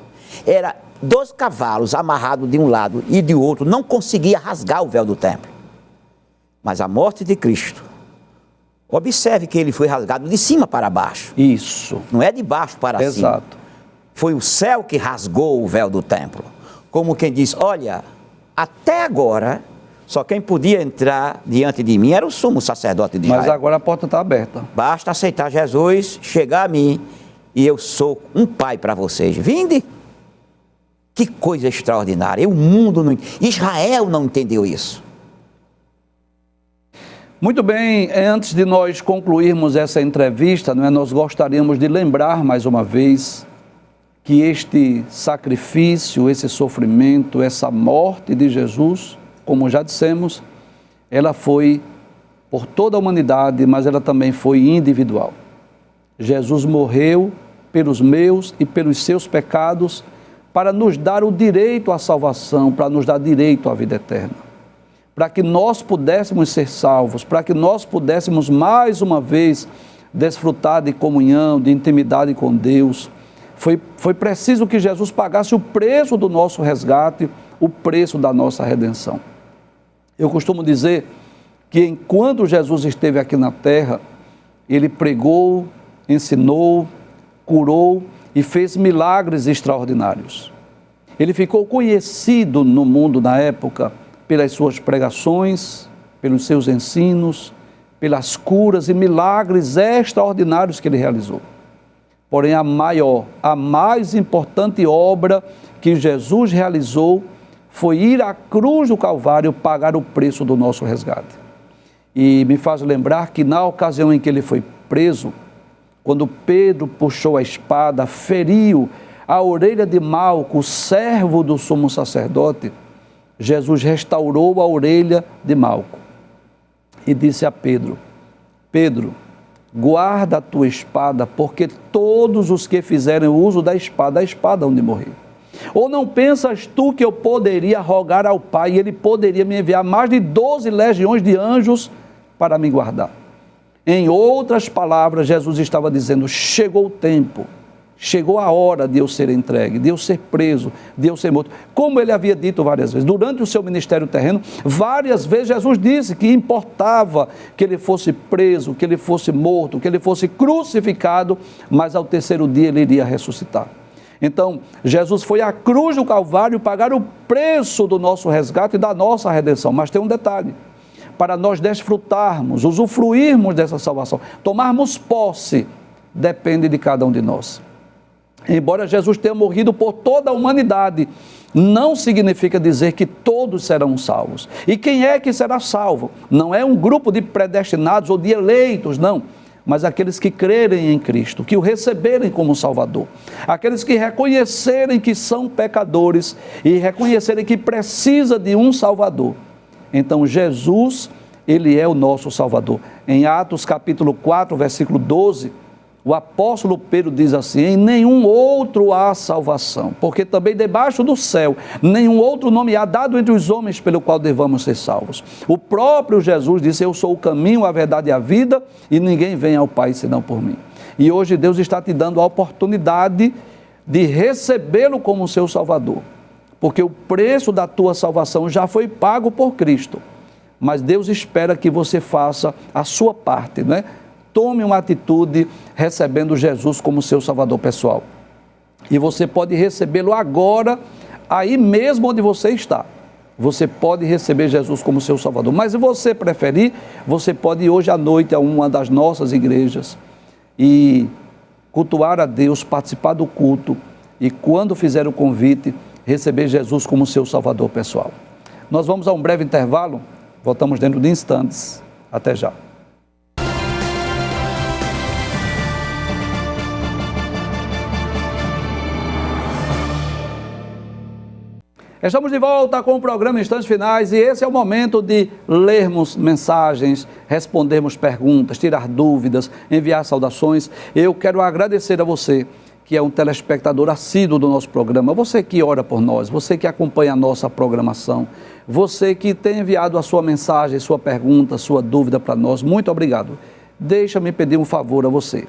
era 2 cavalos amarrados de um lado e de outro, não conseguia rasgar o véu do templo. Mas a morte de Cristo, observe que ele foi rasgado de cima para baixo. Isso. Não é de baixo para cima. Exato. Foi o céu que rasgou o véu do templo. Como quem diz, olha, até agora, só quem podia entrar diante de mim era o sumo sacerdote de Israel. Mas agora a porta está aberta. Basta aceitar Jesus, chegar a mim, e eu sou um pai para vocês. Vinde! Que coisa extraordinária. O mundo não... Israel não entendeu isso. Muito bem, antes de nós concluirmos essa entrevista, nós gostaríamos de lembrar mais uma vez que este sacrifício, esse sofrimento, essa morte de Jesus, como já dissemos, ela foi por toda a humanidade, mas ela também foi individual. Jesus morreu pelos meus e pelos seus pecados para nos dar o direito à salvação, para nos dar direito à vida eterna. Para que nós pudéssemos ser salvos, para que nós pudéssemos mais uma vez desfrutar de comunhão, de intimidade com Deus, foi preciso que Jesus pagasse o preço do nosso resgate, o preço da nossa redenção. Eu costumo dizer que enquanto Jesus esteve aqui na terra, ele pregou, ensinou, curou e fez milagres extraordinários. Ele ficou conhecido no mundo na época pelas suas pregações, pelos seus ensinos, pelas curas e milagres extraordinários que ele realizou. Porém, a maior, a mais importante obra que Jesus realizou foi ir à cruz do Calvário pagar o preço do nosso resgate. E me faz lembrar que na ocasião em que ele foi preso, quando Pedro puxou a espada, feriu a orelha de Malco, servo do sumo sacerdote, Jesus restaurou a orelha de Malco e disse a Pedro, Pedro, guarda a tua espada, porque todos os que fizerem uso da espada, a espada hão de morrer. Ou não pensas tu que eu poderia rogar ao Pai e ele poderia me enviar mais de 12 legiões de anjos para me guardar? Em outras palavras, Jesus estava dizendo, chegou o tempo, chegou a hora de eu ser entregue, de eu ser preso, de eu ser morto. Como ele havia dito várias vezes, durante o seu ministério terreno, várias vezes Jesus disse que importava que ele fosse preso, que ele fosse morto, que ele fosse crucificado, mas ao terceiro dia ele iria ressuscitar. Então, Jesus foi à cruz do Calvário pagar o preço do nosso resgate e da nossa redenção. Mas tem um detalhe, para nós desfrutarmos, usufruirmos dessa salvação, tomarmos posse, depende de cada um de nós. Embora Jesus tenha morrido por toda a humanidade, não significa dizer que todos serão salvos. E quem é que será salvo? Não é um grupo de predestinados ou de eleitos, não. Mas aqueles que crerem em Cristo, que o receberem como Salvador. Aqueles que reconhecerem que são pecadores e reconhecerem que precisa de um Salvador. Então Jesus, ele é o nosso Salvador. Em Atos capítulo 4, versículo 12, o apóstolo Pedro diz assim, em nenhum outro há salvação, porque também debaixo do céu, nenhum outro nome há dado entre os homens pelo qual devamos ser salvos. O próprio Jesus disse, eu sou o caminho, a verdade e a vida, e ninguém vem ao Pai senão por mim. E hoje Deus está te dando a oportunidade de recebê-lo como seu Salvador, porque o preço da tua salvação já foi pago por Cristo, mas Deus espera que você faça a sua parte, não é? Tome uma atitude recebendo Jesus como seu Salvador pessoal. E você pode recebê-lo agora, aí mesmo onde você está, você pode receber Jesus como seu Salvador. Mas se você preferir, você pode ir hoje à noite a uma das nossas igrejas e cultuar a Deus, participar do culto e quando fizer o convite, receber Jesus como seu Salvador pessoal. Nós vamos a um breve intervalo, voltamos dentro de instantes. Até já. Estamos de volta com o programa Instantes Finais e esse é o momento de lermos mensagens, respondermos perguntas, tirar dúvidas, enviar saudações. Eu quero agradecer a você que é um telespectador assíduo do nosso programa, você que ora por nós, você que acompanha a nossa programação, você que tem enviado a sua mensagem, sua pergunta, sua dúvida para nós, muito obrigado. Deixa-me pedir um favor a você.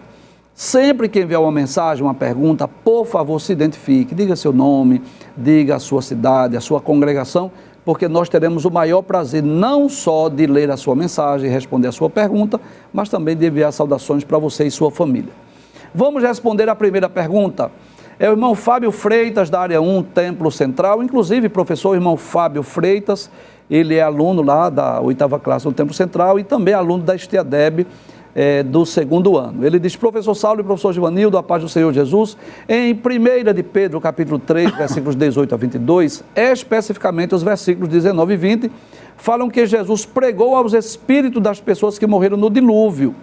Sempre que enviar uma mensagem, uma pergunta, por favor, se identifique, diga seu nome, diga a sua cidade, a sua congregação, porque nós teremos o maior prazer não só de ler a sua mensagem e responder a sua pergunta, mas também de enviar saudações para você e sua família. Vamos responder a primeira pergunta. É o irmão Fábio Freitas, da área 1, Templo Central, inclusive, professor, irmão Fábio Freitas, ele é aluno lá da 8ª classe do Templo Central e também aluno da Estiadeb, do 2º ano. Ele diz: professor Saulo e professor Givanildo, a paz do Senhor Jesus, em 1 de Pedro, capítulo 3, versículos 18 a 22, especificamente os versículos 19 e 20, falam que Jesus pregou aos espíritos das pessoas que morreram no dilúvio.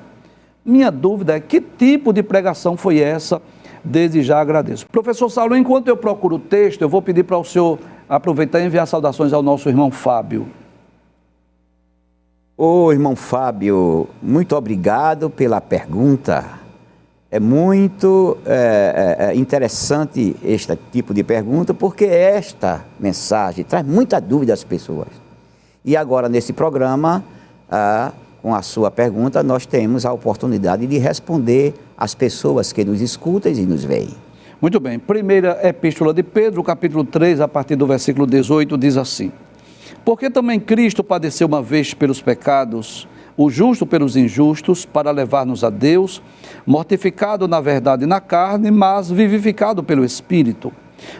Minha dúvida é que tipo de pregação foi essa? Desde já agradeço. Professor Saulo, enquanto eu procuro o texto, eu vou pedir para o senhor aproveitar e enviar saudações ao nosso irmão Fábio. Ô, irmão Fábio, muito obrigado pela pergunta. É muito interessante este tipo de pergunta, porque esta mensagem traz muita dúvida às pessoas. E agora, nesse programa, com a sua pergunta, nós temos a oportunidade de responder às pessoas que nos escutam e nos veem. Muito bem. Primeira Epístola de Pedro, capítulo 3, a partir do versículo 18, diz assim: porque também Cristo padeceu uma vez pelos pecados, o justo pelos injustos, para levar-nos a Deus, mortificado na verdade na carne, mas vivificado pelo Espírito,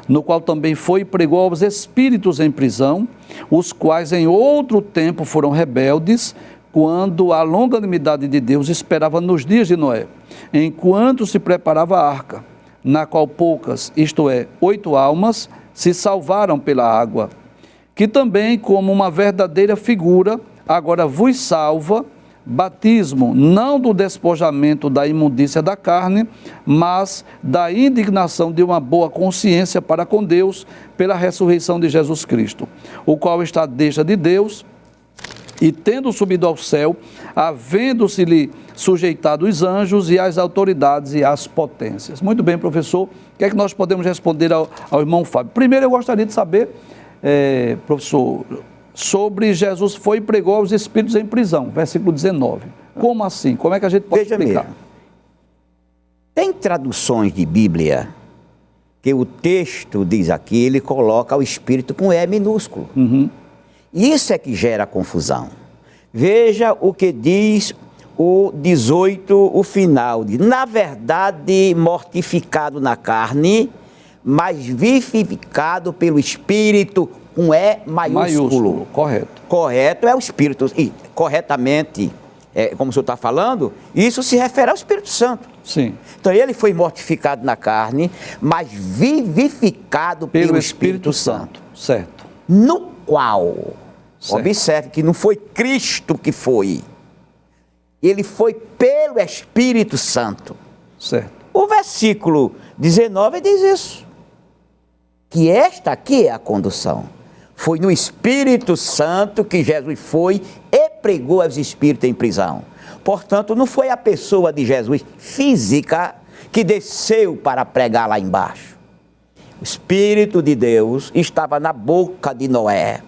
no qual também foi e pregou aos espíritos em prisão, os quais em outro tempo foram rebeldes, quando a longanimidade de Deus esperava nos dias de Noé, enquanto se preparava a arca, na qual poucas, isto é, 8 almas, se salvaram pela água, que também, como uma verdadeira figura, agora vos salva, batismo, não do despojamento da imundícia da carne, mas da indignação de uma boa consciência para com Deus, pela ressurreição de Jesus Cristo, o qual está à destra de Deus, e tendo subido ao céu, havendo-se-lhe sujeitado os anjos e as autoridades e as potências. Muito bem, professor, o que é que nós podemos responder ao irmão Fábio? Primeiro, eu gostaria de saber, professor, sobre Jesus foi e pregou aos espíritos em prisão, versículo 19. Como assim? Como é que a gente pode explicar? Mesmo. Tem traduções de Bíblia que o texto diz aqui, ele coloca o espírito com E minúsculo. Uhum. Isso é que gera confusão. Veja o que diz o 18, o final. Na verdade, mortificado na carne, mas vivificado pelo Espírito com E maiúsculo. Correto. Correto é o Espírito. E corretamente, como o senhor está falando, isso se refere ao Espírito Santo. Sim. Então ele foi mortificado na carne, mas vivificado pelo Espírito Santo. Certo. No qual, certo. Observe que não foi Cristo que foi, ele foi pelo Espírito Santo. Certo. O versículo 19 diz isso, que esta aqui é a condução. Foi no Espírito Santo que Jesus foi e pregou aos espíritos em prisão. Portanto, não foi a pessoa de Jesus física que desceu para pregar lá embaixo. O Espírito de Deus estava na boca de Noé.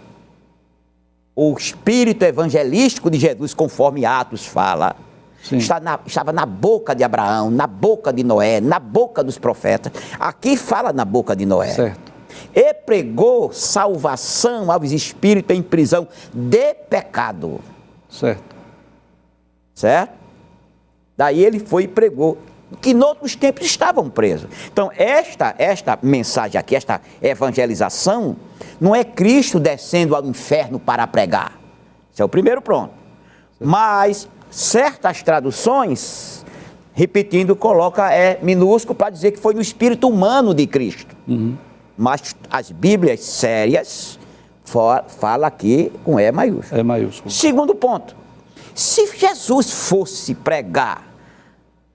O Espírito evangelístico de Jesus, conforme Atos fala, estava na boca de Abraão, na boca de Noé, na boca dos profetas. Aqui fala na boca de Noé. Certo. E pregou salvação aos espíritos em prisão de pecado. Certo. Certo? Daí ele foi e pregou. que em outros tempos estavam presos. Então, esta mensagem aqui, esta evangelização, não é Cristo descendo ao inferno para pregar. Esse é o primeiro ponto. Mas certas traduções, repetindo, coloca minúsculo para dizer que foi no espírito humano de Cristo. Mas as Bíblias sérias fala aqui com E maiúsculo. É maiúsculo. Segundo ponto, se Jesus fosse pregar,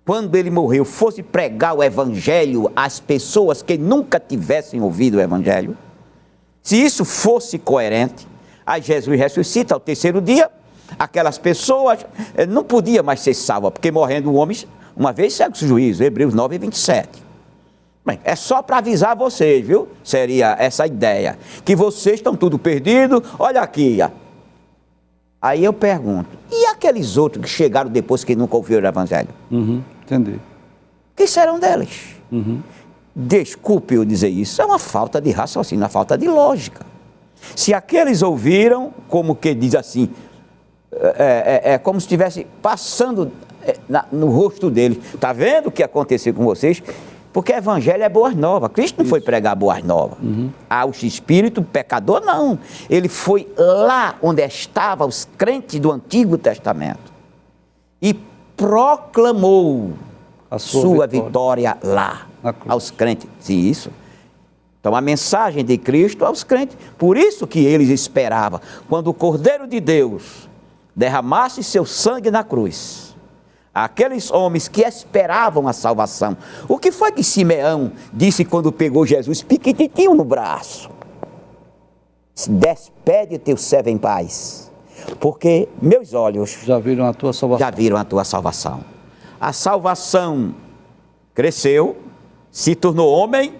quando ele morreu, fosse pregar o evangelho às pessoas que nunca tivessem ouvido o evangelho, se isso fosse coerente, aí Jesus ressuscita ao terceiro dia, aquelas pessoas não podiam mais ser salvas, porque morrendo um homem, uma vez segue-se o juízo, Hebreus 9, 27. Bem, é só para avisar vocês, viu? Seria essa ideia, que vocês estão tudo perdidos, olha aqui. Aí eu pergunto, e aqueles outros que chegaram depois que nunca ouviram o evangelho? Entendi. Que serão deles? Desculpe eu dizer isso, é uma falta de raciocínio, uma falta de lógica. Se aqueles ouviram, como que diz assim, é como se estivesse passando no rosto deles. Está vendo o que aconteceu com vocês? Porque o evangelho é boas novas. Cristo não foi pregar boas novas. Aos espíritos pecador, não. Ele foi lá onde estavam os crentes do Antigo Testamento e proclamou a sua vitória lá, aos crentes. Sim, isso. Então, a mensagem de Cristo aos crentes. Por isso que eles esperavam, quando o Cordeiro de Deus derramasse seu sangue na cruz, aqueles homens que esperavam a salvação. O que foi que Simeão disse quando pegou Jesus piquititinho no braço? Despede teu servo em paz, porque meus olhos já viram a tua salvação. Já viram a tua salvação. A salvação cresceu, se tornou homem,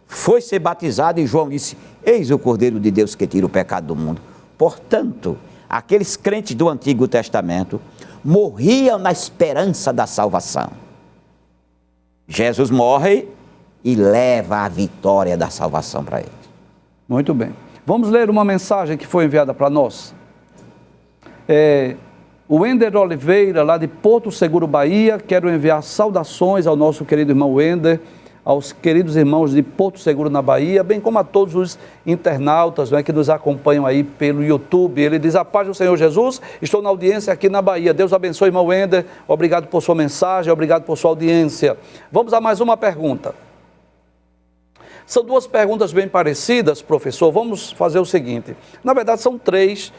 foi ser batizado e João disse, eis o Cordeiro de Deus que tira o pecado do mundo. Portanto, aqueles crentes do Antigo Testamento morriam na esperança da salvação. Jesus morre e leva a vitória da salvação para eles. Muito bem. Vamos ler uma mensagem que foi enviada para nós. O Wender Oliveira, lá de Porto Seguro, Bahia, quero enviar saudações ao nosso querido irmão Wender, aos queridos irmãos de Porto Seguro, na Bahia, bem como a todos os internautas, que nos acompanham aí pelo YouTube. Ele diz, a paz do Senhor Jesus, estou na audiência aqui na Bahia. Deus abençoe, irmão Wender, obrigado por sua mensagem, obrigado por sua audiência. Vamos a mais uma pergunta. São duas perguntas bem parecidas, professor. Vamos fazer o seguinte, na verdade são três,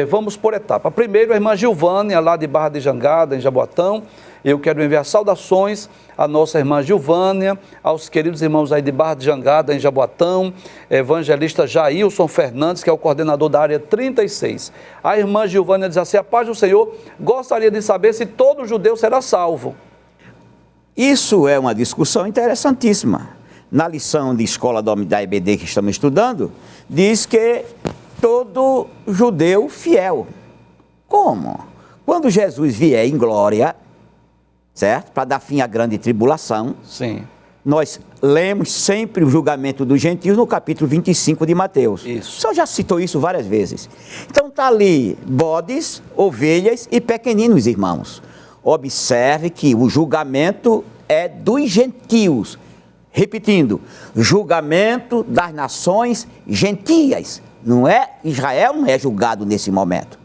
vamos por etapa. Primeiro, a irmã Gilvânia, lá de Barra de Jangada, em Jaboatão. Eu quero enviar saudações à nossa irmã Gilvânia, aos queridos irmãos aí de Barra de Jangada, em Jaboatão, evangelista Jailson Fernandes, que é o coordenador da área 36. A irmã Gilvânia diz assim, a paz do Senhor, gostaria de saber se todo judeu será salvo. Isso é uma discussão interessantíssima. Na lição de escola da EBD que estamos estudando, diz que todo judeu fiel. Como? Quando Jesus vier em glória, certo? Para dar fim à grande tribulação. Sim. Nós lemos sempre o julgamento dos gentios no capítulo 25 de Mateus. Isso. O senhor já citou isso várias vezes. Então está ali bodes, ovelhas e pequeninos irmãos. Observe que o julgamento é dos gentios. Repetindo, julgamento das nações gentias. Não é, Israel não é julgado nesse momento.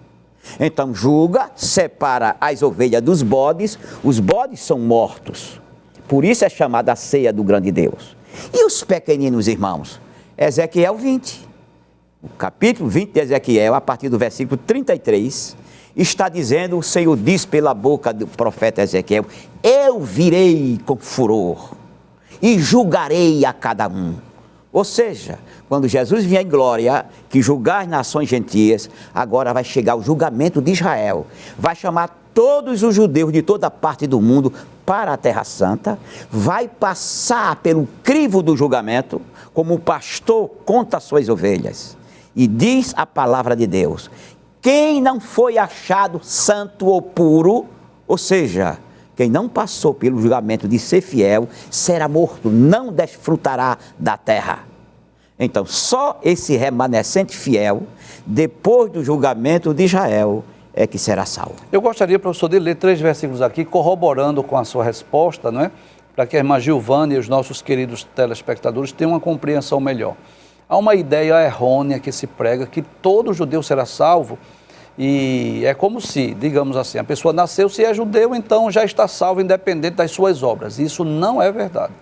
Então julga, separa as ovelhas dos bodes, os bodes são mortos. Por isso é chamada a ceia do grande Deus. E os pequeninos irmãos? Ezequiel 20. O capítulo 20 de Ezequiel, a partir do versículo 33, está dizendo, o Senhor diz pela boca do profeta Ezequiel, eu virei com furor e julgarei a cada um. Ou seja, quando Jesus vier em glória, que julgar as nações gentias, agora vai chegar o julgamento de Israel. Vai chamar todos os judeus de toda parte do mundo para a Terra Santa, vai passar pelo crivo do julgamento, como o pastor conta as suas ovelhas. E diz a palavra de Deus, quem não foi achado santo ou puro, ou seja, quem não passou pelo julgamento de ser fiel, será morto, não desfrutará da terra. Então, só esse remanescente fiel, depois do julgamento de Israel, é que será salvo. Eu gostaria, professor, de ler 3 versículos aqui, corroborando com a sua resposta, não é? Para que a irmã Gilvânia e os nossos queridos telespectadores tenham uma compreensão melhor. Há uma ideia errônea que se prega que todo judeu será salvo, e é como se, digamos assim, a pessoa nasceu, se é judeu, então já está salvo, independente das suas obras. Isso não é verdade.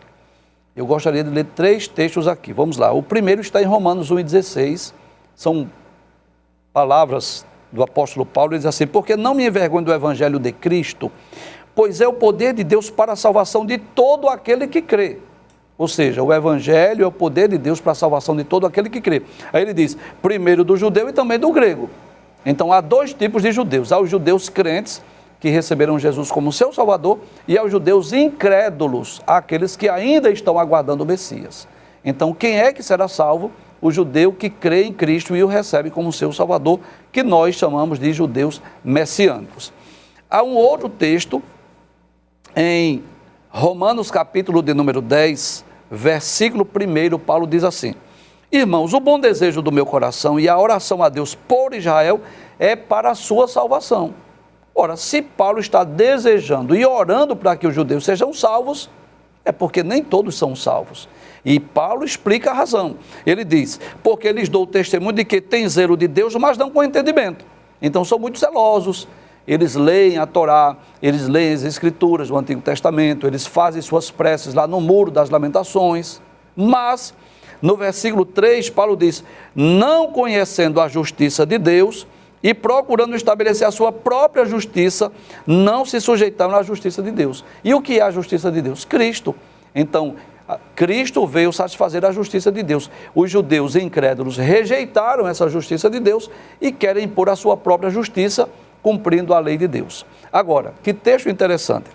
Eu gostaria de ler 3 textos aqui. Vamos lá. O primeiro está em Romanos 1,16. São palavras do apóstolo Paulo. Ele diz assim: porque não me envergonho do evangelho de Cristo, pois é o poder de Deus para a salvação de todo aquele que crê. Ou seja, o evangelho é o poder de Deus para a salvação de todo aquele que crê. Aí ele diz, primeiro do judeu e também do grego. Então há 2 tipos de judeus. Há os judeus crentes, que receberam Jesus como seu Salvador, e aos judeus incrédulos, aqueles que ainda estão aguardando o Messias. Então, quem é que será salvo? O judeu que crê em Cristo e o recebe como seu Salvador, que nós chamamos de judeus messiânicos. Há um outro texto, em Romanos capítulo de número 10, versículo 1, Paulo diz assim: irmãos, o bom desejo do meu coração e a oração a Deus por Israel é para a sua salvação. Ora, se Paulo está desejando e orando para que os judeus sejam salvos, é porque nem todos são salvos. E Paulo explica a razão. Ele diz, porque lhes dou testemunho de que têm zelo de Deus, mas não com entendimento. Então são muito zelosos. Eles leem a Torá, eles leem as Escrituras do Antigo Testamento, eles fazem suas preces lá no Muro das Lamentações. Mas, no versículo 3, Paulo diz, não conhecendo a justiça de Deus, e procurando estabelecer a sua própria justiça, não se sujeitaram à justiça de Deus. E o que é a justiça de Deus? Cristo. Então, Cristo veio satisfazer a justiça de Deus. Os judeus incrédulos rejeitaram essa justiça de Deus e querem impor a sua própria justiça, cumprindo a lei de Deus. Agora, que texto interessante.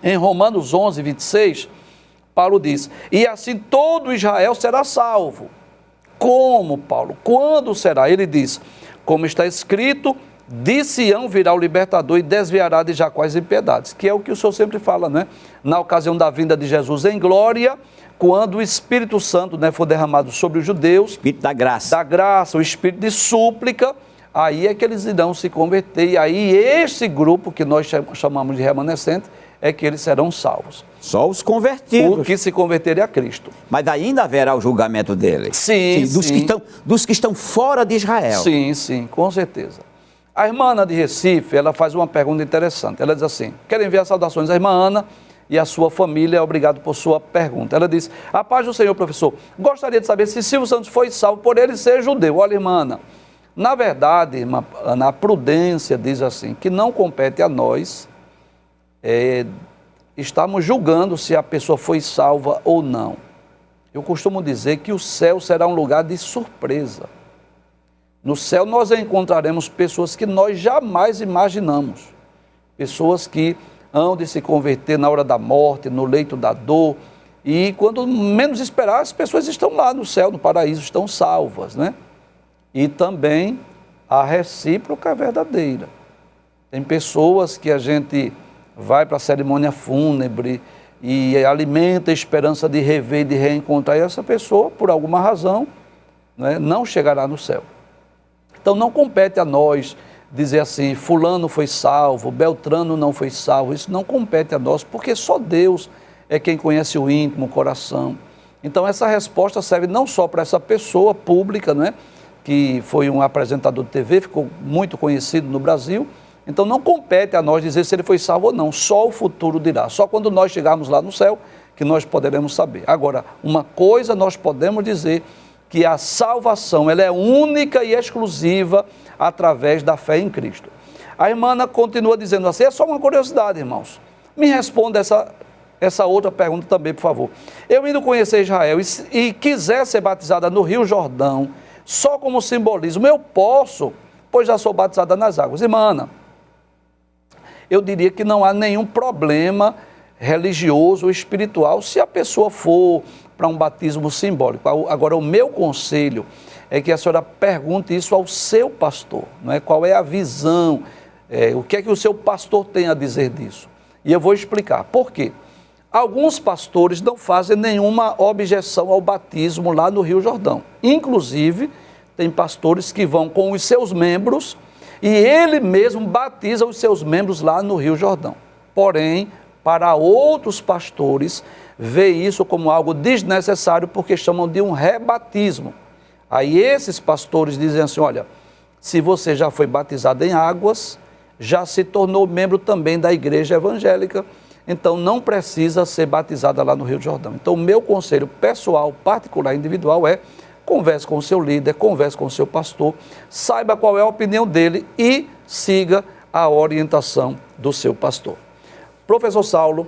Em Romanos 11, 26, Paulo diz, e assim todo Israel será salvo. Como, Paulo? Quando será? Ele diz, como está escrito, de Sião virá o libertador e desviará de Jacó as impiedades, que é o que o Senhor sempre fala, né? Na ocasião da vinda de Jesus em glória, quando o Espírito Santo, né, for derramado sobre os judeus. Espírito da graça. Da graça, o Espírito de súplica, aí é que eles irão se converter, e aí esse grupo que nós chamamos de remanescente, é que eles serão salvos. Só os convertidos. O que se converterem a Cristo. Mas ainda haverá o julgamento deles. Sim, dos que estão fora de Israel. Sim, sim, com certeza. A irmã Ana de Recife, ela faz uma pergunta interessante. Ela diz assim, quero enviar saudações à irmã Ana e à sua família, obrigado por sua pergunta. Ela diz, a paz do Senhor, professor, gostaria de saber se Silvio Santos foi salvo por ele ser judeu. Olha, irmã Ana, na verdade, irmã Ana, a prudência diz assim, que não compete a nós estamos julgando se a pessoa foi salva ou não. Eu costumo dizer que o céu será um lugar de surpresa. No céu nós encontraremos pessoas que nós jamais imaginamos. Pessoas que hão de se converter na hora da morte, no leito da dor. E quando menos esperar, as pessoas estão lá no céu, no paraíso, estão salvas, né? E também a recíproca é verdadeira. Tem pessoas que a gente vai para a cerimônia fúnebre e alimenta a esperança de rever, de reencontrar, e essa pessoa, por alguma razão, né, não chegará no céu. Então não compete a nós dizer assim, fulano foi salvo, Beltrano não foi salvo, isso não compete a nós, porque só Deus é quem conhece o íntimo, o coração. Então essa resposta serve não só para essa pessoa pública, né, que foi um apresentador de TV, ficou muito conhecido no Brasil. Então não compete a nós dizer se ele foi salvo ou não, só o futuro dirá. Só quando nós chegarmos lá no céu que nós poderemos saber. Agora, uma coisa nós podemos dizer, que a salvação ela é única e exclusiva através da fé em Cristo. A irmã Ana continua dizendo assim, é só uma curiosidade, irmãos. Me responda essa outra pergunta também, por favor. Eu indo conhecer Israel e quiser ser batizada no Rio Jordão, só como simbolismo, eu posso, pois já sou batizada nas águas. Irmã Ana, eu diria que não há nenhum problema religioso ou espiritual se a pessoa for para um batismo simbólico. Agora, o meu conselho é que a senhora pergunte isso ao seu pastor, não é? Qual é a visão, o que é que o seu pastor tem a dizer disso? E eu vou explicar. Por quê? Alguns pastores não fazem nenhuma objeção ao batismo lá no Rio Jordão. Inclusive, tem pastores que vão com os seus membros e ele mesmo batiza os seus membros lá no Rio Jordão. Porém, para outros pastores, vê isso como algo desnecessário porque chamam de um rebatismo. Aí esses pastores dizem assim, olha, se você já foi batizado em águas, já se tornou membro também da igreja evangélica, então não precisa ser batizada lá no Rio Jordão. Então o meu conselho pessoal, particular, individual é, converse com o seu líder, converse com o seu pastor, saiba qual é a opinião dele e siga a orientação do seu pastor. Professor Saulo,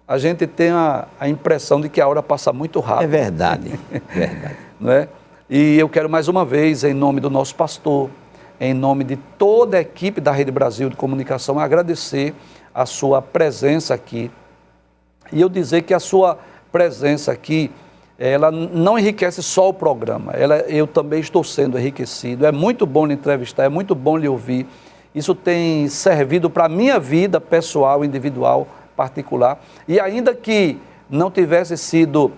a gente tem a impressão de que a hora passa muito rápido. É verdade, verdade. Não é? E eu quero mais uma vez, em nome do nosso pastor, em nome de toda a equipe da Rede Brasil de Comunicação, agradecer a sua presença aqui. E eu dizer que a sua presença aqui, ela não enriquece só o programa, eu também estou sendo enriquecido. É muito bom lhe entrevistar, é muito bom lhe ouvir. Isso tem servido para a minha vida pessoal, individual, particular. E ainda que não tivesse sido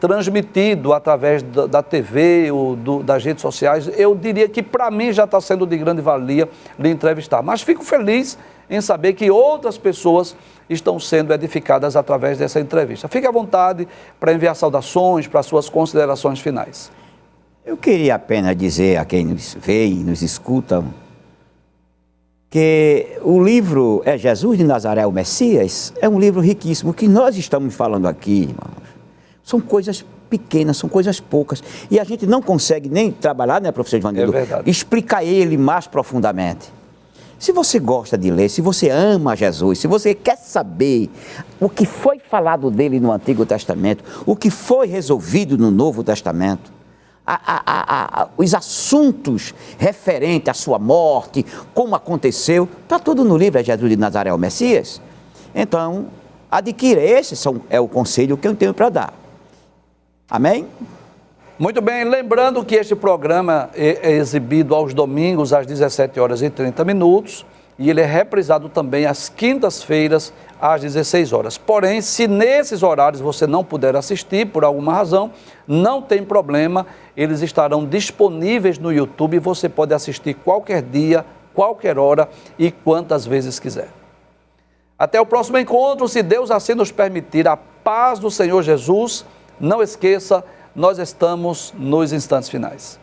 transmitido através da TV ou das redes sociais, eu diria que para mim já está sendo de grande valia lhe entrevistar. Mas fico feliz em saber que outras pessoas estão sendo edificadas através dessa entrevista. Fique à vontade para enviar saudações, para suas considerações finais. Eu queria apenas dizer a quem nos vê e nos escuta que o livro É Jesus de Nazaré, o Messias, é um livro riquíssimo. O que nós estamos falando aqui, irmãos, são coisas pequenas, são coisas poucas. E a gente não consegue nem trabalhar, né, professor Ivanildo? É verdade. Explicar ele mais profundamente. Se você gosta de ler, se você ama Jesus, se você quer saber o que foi falado dele no Antigo Testamento, o que foi resolvido no Novo Testamento, os assuntos referentes à sua morte, como aconteceu, está tudo no livro É Jesus de Nazaré, o Messias. Então, adquira. Esse é o conselho que eu tenho para dar. Amém? Muito bem, lembrando que este programa é exibido aos domingos às 17h30 e ele é reprisado também às quintas-feiras às 16h. Porém, se nesses horários você não puder assistir por alguma razão, não tem problema, eles estarão disponíveis no YouTube e você pode assistir qualquer dia, qualquer hora e quantas vezes quiser. Até o próximo encontro, se Deus assim nos permitir, a paz do Senhor Jesus. Não esqueça, nós estamos nos instantes finais.